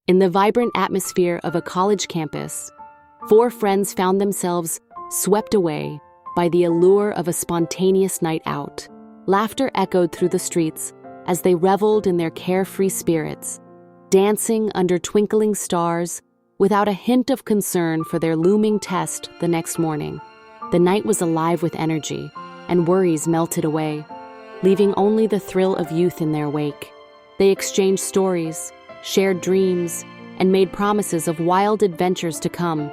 In the vibrant atmosphere of a college campus, four friends found themselves swept away by the allure of a spontaneous night out. Laughter echoed through the streets as they reveled in their carefree spirits, dancing under twinkling stars without a hint of concern for their looming test the next morning. The night was alive with energy, and worries melted away, leaving only the thrill of youth in their wake. They exchanged stories, shared dreams, and made promises of wild adventures to come,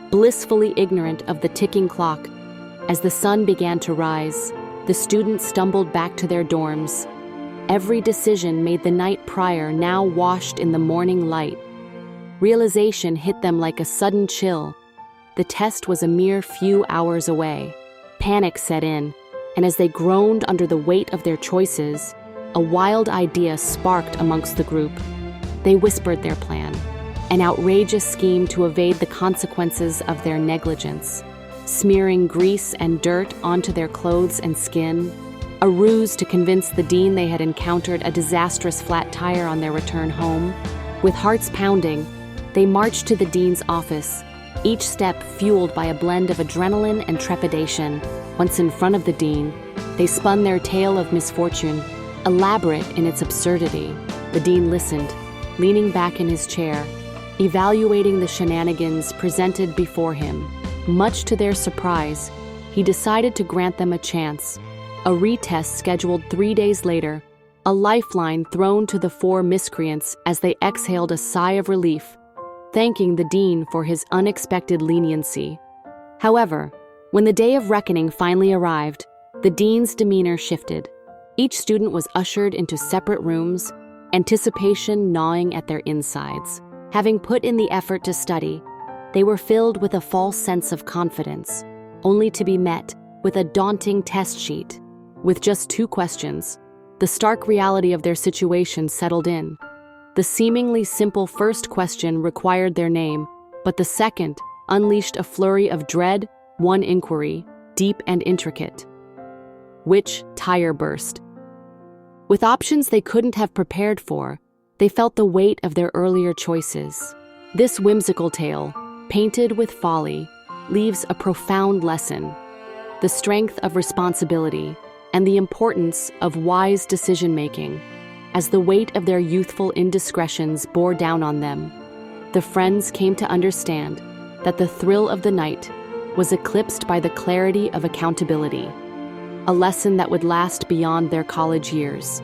blissfully ignorant of the ticking clock. As the sun began to rise, the students stumbled back to their dorms. Every decision made the night prior now washed in the morning light. Realization hit them like a sudden chill. The test was a mere few hours away. Panic set in, and as they groaned under the weight of their choices, a wild idea sparked amongst the group. They whispered their plan, an outrageous scheme to evade the consequences of their negligence, smearing grease and dirt onto their clothes and skin, a ruse to convince the dean they had encountered a disastrous flat tire on their return home. With hearts pounding, they marched to the dean's office, each step fueled by a blend of adrenaline and trepidation. Once in front of the dean, they spun their tale of misfortune, elaborate in its absurdity. The dean listened, leaning back in his chair, evaluating the shenanigans presented before him. Much to their surprise, he decided to grant them a chance. A retest scheduled 3 days later, a lifeline thrown to the four miscreants as they exhaled a sigh of relief, thanking the dean for his unexpected leniency. However, when the day of reckoning finally arrived, the dean's demeanor shifted. Each student was ushered into separate rooms, anticipation gnawing at their insides. Having put in the effort to study, they were filled with a false sense of confidence, only to be met with a daunting test sheet. With just 2 questions, the stark reality of their situation settled in. The seemingly simple first question required their name, but the second unleashed a flurry of dread, one inquiry, deep and intricate. Which tire burst? With options they couldn't have prepared for, they felt the weight of their earlier choices. This whimsical tale, painted with folly, leaves a profound lesson: the strength of responsibility and the importance of wise decision-making. As the weight of their youthful indiscretions bore down on them, the friends came to understand that the thrill of the night was eclipsed by the clarity of accountability, a lesson that would last beyond their college years.